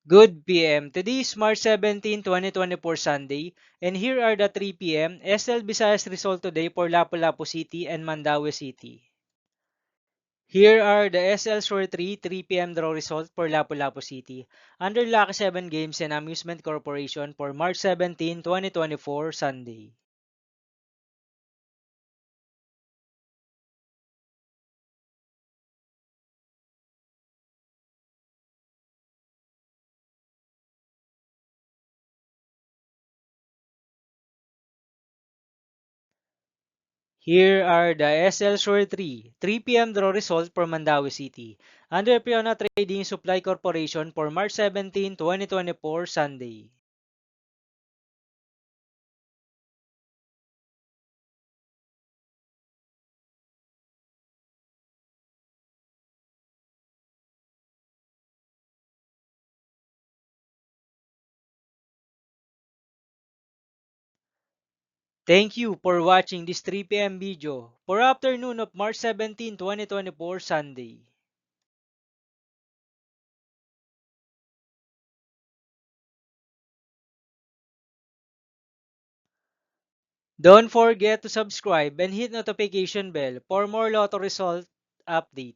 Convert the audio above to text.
Good PM. Today is March 17, 2024 Sunday, and here are the 3 p.m. SL Visayas result today for Lapu-Lapu City and Mandaue City. Here are the SL Shore 3 p.m. draw result for Lapu-Lapu City under Lucky 7 Games and Amusement Corporation for March 17, 2024 Sunday. Here are the SL Shore 3 p.m. draw result for Mandaue City under Piona Trading Supply Corporation for March 17, 2024 Sunday. Thank you for watching this 3 p.m. video for afternoon of March 17, 2024 Sunday. Don't forget to subscribe and hit notification bell for more lotto result update.